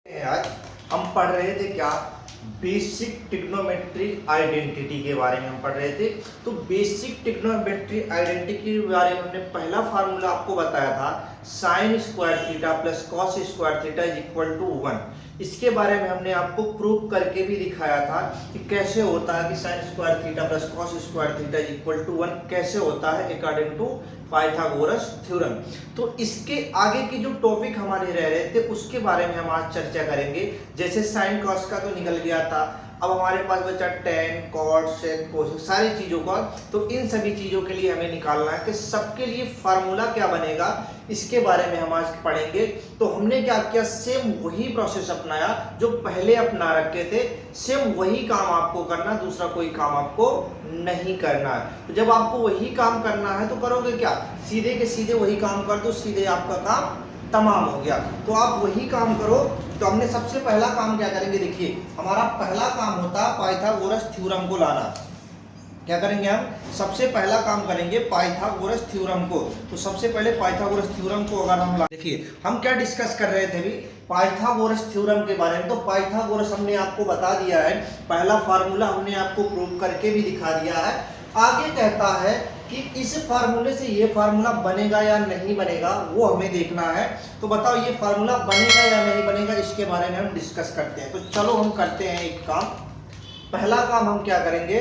आज हम पढ़ रहे थे क्या, बेसिक ट्रिग्नोमेट्री आइडेंटिटी के बारे में हम पढ़ रहे थे। तो बेसिक ट्रिग्नोमेट्री आइडेंटिटी के बारे में हमने पहला फार्मूला आपको बताया था, sine square theta plus cos square theta is equal to 1। इसके बारे में हमने आपको प्रूव करके भी दिखाया था कि कैसे होता है कि sine square theta plus cos square theta is equal to 1 कैसे होता है अकॉर्डिंग टू पाइथागोरस थ्योरम। तो इसके आगे की जो टॉपिक हमारे रह रहे थे उसके बारे में हम आज चर्चा करेंगे। जैसे साइन कॉस का तो निकल गया था, अब हमारे पास बचा टेन कॉट सेक कोसेक सारी चीजों का। तो इन सभी चीजों के लिए हमें निकालना है कि सबके लिए फार्मूला क्या बनेगा, इसके बारे में हम आज पढ़ेंगे। तो हमने क्या किया, सेम वही प्रोसेस अपनाया जो पहले अपना रखे थे, सेम वही काम आपको करना, दूसरा कोई काम आपको नहीं करना है। तो जब आपको वही काम करना है तो करोगे क्या, सीधे के सीधे वही काम कर दो, सीधे आपका काम तमाम हो गया। तो आप वही काम करो। तो हमने सबसे पहला काम क्या करेंगे, देखिए हमारा पहला काम होता है पाइथागोरस थ्योरम को लाना। क्या करेंगे हम, सबसे पहला काम करेंगे पाइथागोरस थ्योरम को। तो सबसे पहले पाइथागोरस थ्योरम को अगर हम देखिए, हम क्या डिस्कस कर रहे थे अभी, पाइथागोरस थ्योरम के बारे में। तो पाइथागोरस हमने आपको बता दिया है, पहला फार्मूला हमने आपको प्रूव करके भी दिखा दिया है। आगे कहता है कि इस फार्मूले से ये फार्मूला बनेगा या नहीं बनेगा, वो हमें देखना है। तो बताओ ये फार्मूला बनेगा या नहीं बनेगा, इसके बारे में हम डिस्कस करते हैं। तो चलो हम करते हैं एक काम। पहला काम हम क्या करेंगे,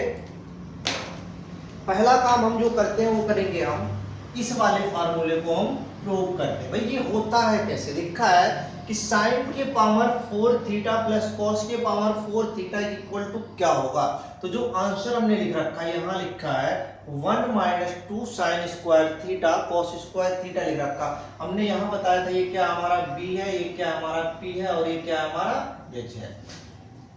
पहला काम हम जो करते हैं वो करेंगे हम इस वाले फार्मूले को हम प्रूव करते हैं। भाई ये होता है कैसे, लिखा है कि साइन के पावर 4 थीटा प्लस कॉस के power 4 theta is equal to क्या होगा। तो जो आंसर हमने लिख रखा है, यहाँ लिखा है 1 minus 2 sine square theta cos square theta लिख रखा। हमने यहाँ बताया था ये क्या हमारा b है, ये क्या हमारा p है और ये क्या हमारा h है।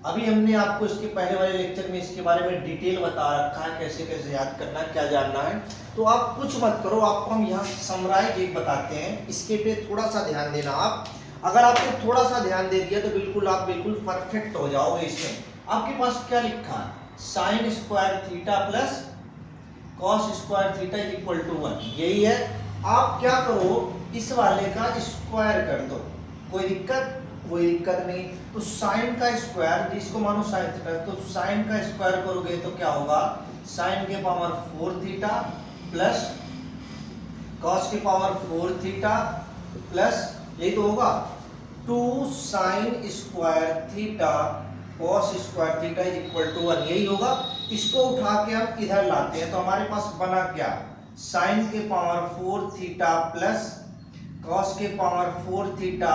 अभी हमने आपको इसके पहले वाले लेक्चर में इसके बारे में डिटेल बता रखा है, कैसे कैसे याद करना है, क्या जानना है। तो आप कुछ मत करो, आपको हम यहाँ समराइज एक बताते हैं, इसके पे थोड़ा सा ध्यान देना आप। अगर आपने थोड़ा सा ध्यान दे दिया तो बिल्कुल आप बिल्कुल परफेक्ट हो जाओगे। इसमें आपके पास क्या लिखा है, sine square theta plus cos square theta is equal to 1, यही है। आप क्या करो, इस वाले का स्क्वायर कर दो, कोई दिक्कत कोई दिक्कत नहीं। तो साइन का स्क्वायर, जिसको मानो साइन थीटा, तो साइन का स्क्वायर करोगे तो क्या होगा, साइन के पावर 4 थीटा प्लस कॉस के पावर 4 थीटा प्लस यही तो होगा 2 sine square theta cos square theta is equal to 1, यही होगा। इसको उठा के हम इधर लाते हैं तो हमारे पास बना क्या, साइन के पावर 4 थीटा प्लस कॉस के power 4 theta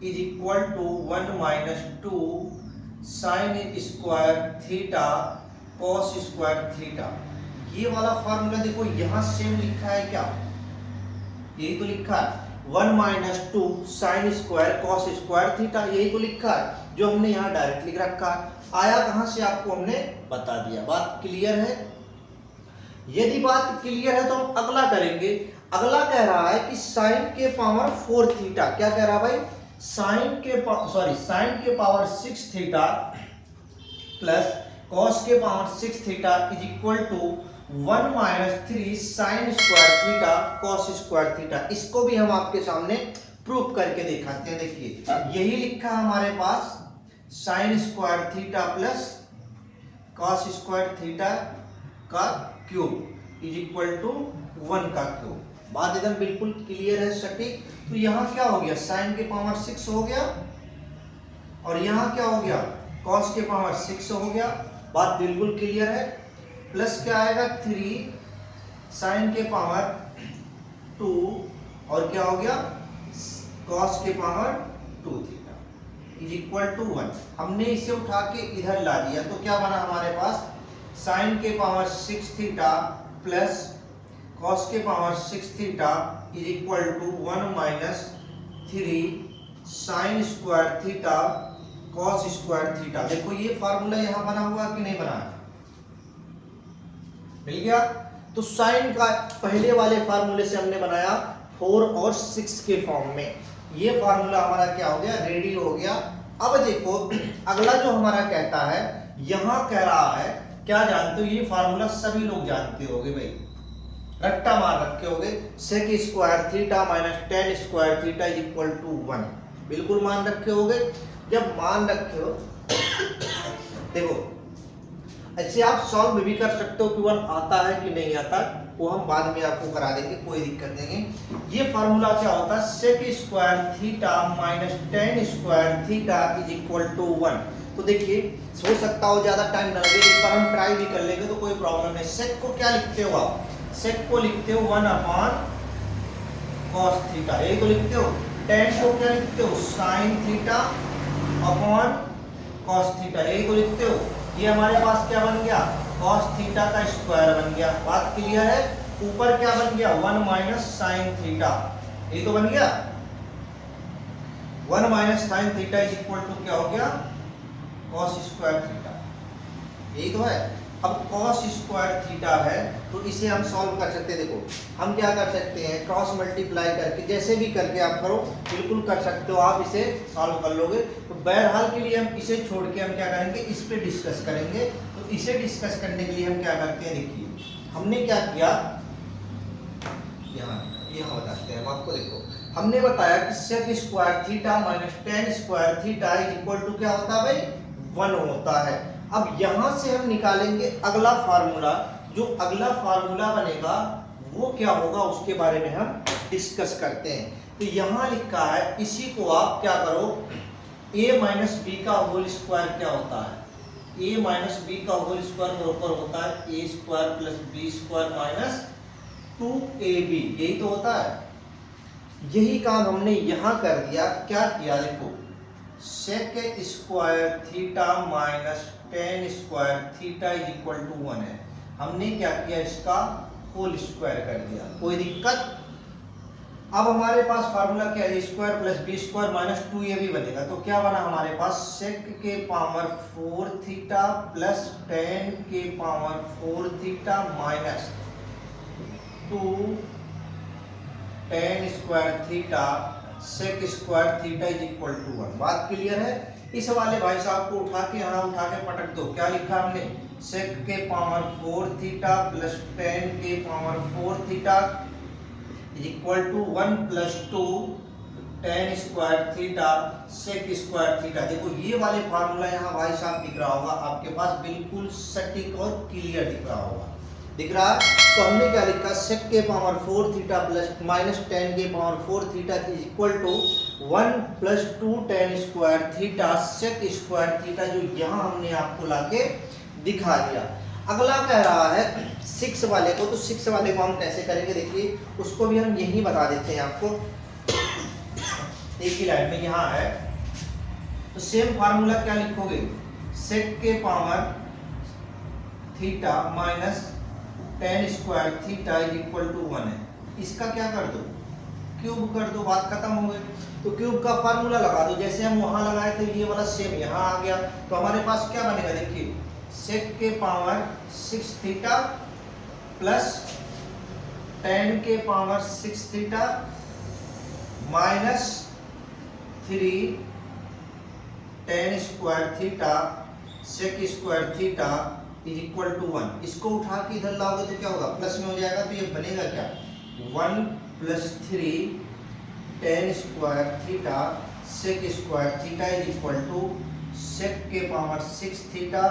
is equal to 1 minus 2 sine square theta cos square theta. ये वाला फार्मूला देखो यहाँ सेम लिखा है क्या, यही तो लिखा है 1 minus 2 sine square cos square theta, यही तो लिखा है जो हमने यहाँ डायरेक्ट लिख रखा है। आया कहाँ से आपको हमने बता दिया। बात क्लियर है। यदि बात क्लियर है तो हम अगला करेंगे। अगला कह रहा है कि साइन के पावर 4 थीटा, क्या कह रहा है भाई, साइन के पावर 6 थीटा प्लस कॉस के power 6 theta is equal to 1 minus 3 sine square theta cos square theta. इसको भी हम आपके सामने प्रूफ करके दिखाते हैं। देखिए यही लिखा है हमारे पास, sine square theta plus cos square theta का क्यूब इज इक्वल टू 1 का क्यूब। बात एकदम बिल्कुल क्लियर है, सटीक। तो यहाँ क्या हो गया, साइन के पावर 6 हो गया और यहाँ क्या हो गया, कॉस के पावर 6 हो गया। बात बिल्कुल क्लियर है। प्लस क्या आएगा 3 साइन के पावर 2 और क्या हो गया कॉस के power 2 theta is equal to 1। हमने इसे उठा के इधर ला दिया तो क्या बना हमारे पास, साइन के पावर 6 थीटा प्लस कॉस के power 6 theta is equal to 1 minus 3 sine square theta cos square theta. देखो ये फार्मूला यहाँ बना हुआ कि नहीं बना, मिल गया। तो साइन का पहले वाले फार्मूले से हमने बनाया 4 और 6 के फॉर्म में, ये फार्मूला हमारा क्या हो गया, रेडी हो गया। अब देखो अगला जो हमारा कहता है, यहाँ कह रहा है, क्या जानते हो ये फार्मूला सभी लोग जानते होंगे भाई, रट्टा मार रखे होगे, sec square theta minus tan square theta is equal to 1। बिल्कुल मान रखे होगे। जब मान रखे हो देखो ऐसे आप सॉल्व भी कर सकते हो कि 1 आता है कि नहीं आता, वो हम बाद में आपको करा देंगे, कोई दिक्कत नहीं है। ये फार्मूला क्या होता है, sec square theta minus tan square theta is equal to 1। तो देखिए हो सकता हो ज्यादा टाइम न लगे, इस पर हम ट्राई भी कर लेंगे तो कोई प्रॉब्लम नहीं। सेक को क्या लिखते हो आप, सेक को लिखते हो 1 अपॉन कॉस थीटा, यही तो लिखते हो। टेन को क्या लिखते हो, sine theta upon cos theta, यही तो लिखते हो। ये हमारे पास क्या बन गया, कॉस थीटा का स्क्वायर बन गया। बात क्लियर है। ऊपर क्या बन गया, 1 माइनस साइन थीटा, ये तो बन गया 1 minus sine theta is equal to क्या हो गया, कॉस स्क्वायर थीटा, यही तो है। अब कॉस स्क्वायर थीटा है तो इसे हम सॉल्व कर सकते हैं। देखो हम क्या कर सकते हैं, क्रॉस मल्टीप्लाई करके जैसे भी करके आप करो, बिल्कुल कर सकते हो आप, इसे सॉल्व कर लोगे। तो बहरहाल के लिए हम इसे छोड़ के हम क्या करेंगे, इस पे डिस्कस करेंगे। तो इसे डिस्कस करने के लिए हम क्या करते हैं, देखिए हमने क्या किया, यहाँ बताते हैं हम आपको। देखो हमने बताया कि sec square theta minus tan square theta is equal to क्या होता है भाई, 1 होता है। अब यहां से हम निकालेंगे अगला फार्मूला, जो अगला फार्मूला बनेगा वो क्या होगा उसके बारे में हम डिस्कस करते हैं। तो यहां लिखा है, इसी को आप क्या करो, a माइनस बी का होल स्क्वायर क्या होता है, a माइनस बी का होल स्क्वायर बराबर होता है a square plus b square minus 2ab, यही तो होता है। यही काम हमने यहां कर दिया। क्या किया, देखो sec square theta minus tan square theta is equal to 1 है। हमने क्या किया, इसका होल स्क्वायर कर दिया, कोई दिक्कत। अब हमारे पास फार्मूला क्या है, square plus b square minus 2ab बनेगा। तो क्या बना हमारे पास, सेक के पावर 4 थीटा प्लस टेन के power 4 theta minus 2 tan square theta sec square theta is equal to 1। बात क्लियर है। इस वाले भाई साहब को उठा के यहाँ उठा के पटक दो। क्या लिखा हमने, सेक के पावर 4 थीटा प्लस टेन के power 4 theta is equal to 1 plus 2 tan square theta sec square theta. देखो ये वाले फार्मूला यहाँ भाई साहब दिख रहा होगा आपके पास, बिल्कुल सटीक और क्लियर दिख रहा होगा, दिख रहा है। तो हमने क्या लिखा, सेक के power 4 theta plus minus tan के power 4 theta is equal to 1 plus 2 tan square theta sec square theta, जो यहाँ हमने आपको लाके दिखा दिया। अगला कह रहा है 6 वाले को, तो 6 वाले को हम कैसे करेंगे, देखिए उसको भी हम यही बता देते हैं आपको। एक ही लाइन में यहाँ है, तो सेम फार्मूला क्या लिखोगे, सेक के power theta minus tan square theta is equal to 1 है। इसका क्या कर दो, क्यूब कर दो, बात खत्म हो गई। तो क्यूब का फार्मूला लगा दो, जैसे हम वहां लगाए थे ये वाला सेम यहाँ आ गया। तो हमारे पास क्या बनेगा, देखिए सेक के पावर 6 थीटा प्लस टेन के power 6 theta minus 3 tan square theta sec square theta is equal to 1। इसको उठा के इधर लाओगे तो क्या होगा, प्लस में हो जाएगा। तो ये बनेगा क्या, 1 plus 3 tan square theta sec square theta is equal to sec के पावर 6 थीटा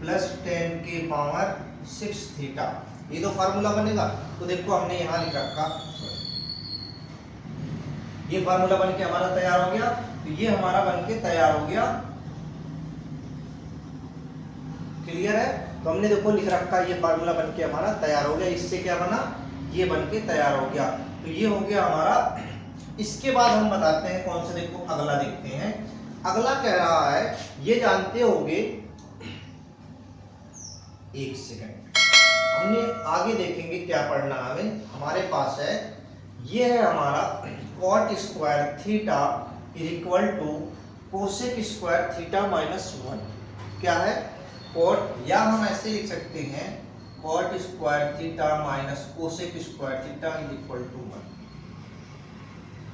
प्लस टेन के पावर 6 थीटा, ये तो फार्मूला बनेगा। तो देखो हमने यहाँ लिख रखा, ये फार्मूला बन के हमारा तैयार हो गया। तो ये हमारा बन के तैयार हो गया, क्लियर है। तो हमने देखो लिख रखा, ये फार्मूला बन के हमारा तैयार हो गया। इससे क्या बना, ये बन के तैयार हो गया। तो ये हो गया हमारा। इसके बाद हम बताते हैं कौन सा, देखो अगला देखते हैं। अगला कह रहा है, ये जानते होगे, एक सेकंड हमने आगे देखेंगे क्या पढ़ना हमें। हमारे पास है, ये है हमारा cot square theta is equal to cosec square theta minus 1। क्या है, कॉट, या हम ऐसे लिख सकते हैं cot square theta minus cosec square theta is equal to 1।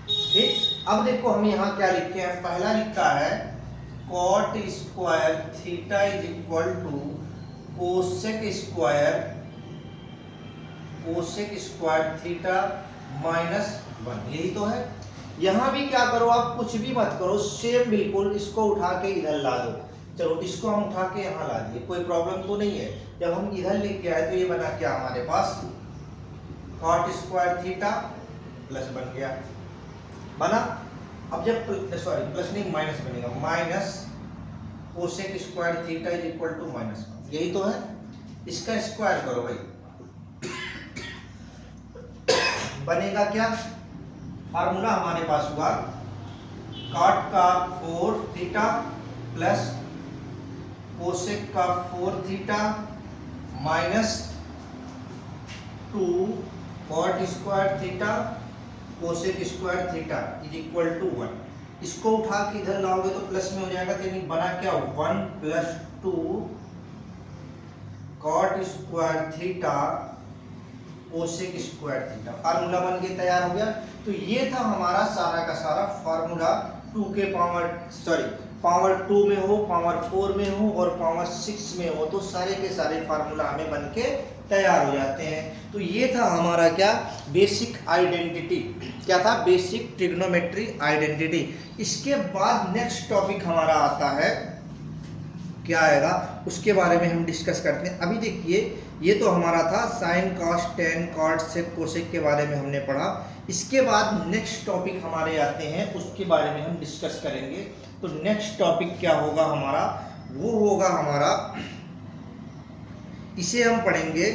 ठीक, अब देखो हम यहाँ क्या लिखे हैं। पहला लिखा है cot square theta is equal to cosec square theta minus 1, यही तो है। यहाँ भी क्या करो आप, कुछ भी मत करो, सेम बिल्कुल इसको उठा के इधर ला दो। चलो इसको हम उठा के यहाँ ला दिए, कोई प्रॉब्लम तो नहीं है। जब हम इधर लेके आए तो ये बना क्या हमारे पास, कॉट स्क्वायर थीटा प्लस बन गया, बना। अब जब सॉरी प्लस नहीं माइनस बनेगा, minus cosec square theta is equal to minus, यही तो है। इसका स्क्वायर करो भाई, बनेगा क्या, फार्मूला हमारे पास हुआ कॉट का 4 थीटा प्लस कोसेक का 4 theta minus 2 cot square theta cosec square theta is equal to 1। इसको उठा के इधर लाओगे तो प्लस में हो जाएगा, तो यानी बना क्या 1 plus 2 cot square theta cosec square theta, formula बन के तैयार हो गया। तो ये था हमारा सारा का सारा फार्मूला, 2 के पावर 2 में हो, पावर 4 में हो और पावर 6 में हो, तो सारे के सारे फार्मूला हमें बन के तैयार हो जाते हैं। तो ये था हमारा क्या, बेसिक आइडेंटिटी, क्या था, बेसिक ट्रिग्नोमेट्री आइडेंटिटी। इसके बाद नेक्स्ट टॉपिक हमारा आता है, क्या आएगा उसके बारे में हम डिस्कस करते हैं। अभी देखिए ये तो हमारा था sine cos tan cot sec cosec के बारे में हमने पढ़ा। इसके बाद नेक्स्ट टॉपिक हमारे आते हैं, उसके बारे में हम डिस्कस करेंगे। तो नेक्स्ट टॉपिक क्या होगा हमारा, वो होगा हमारा, इसे हम पढ़ेंगे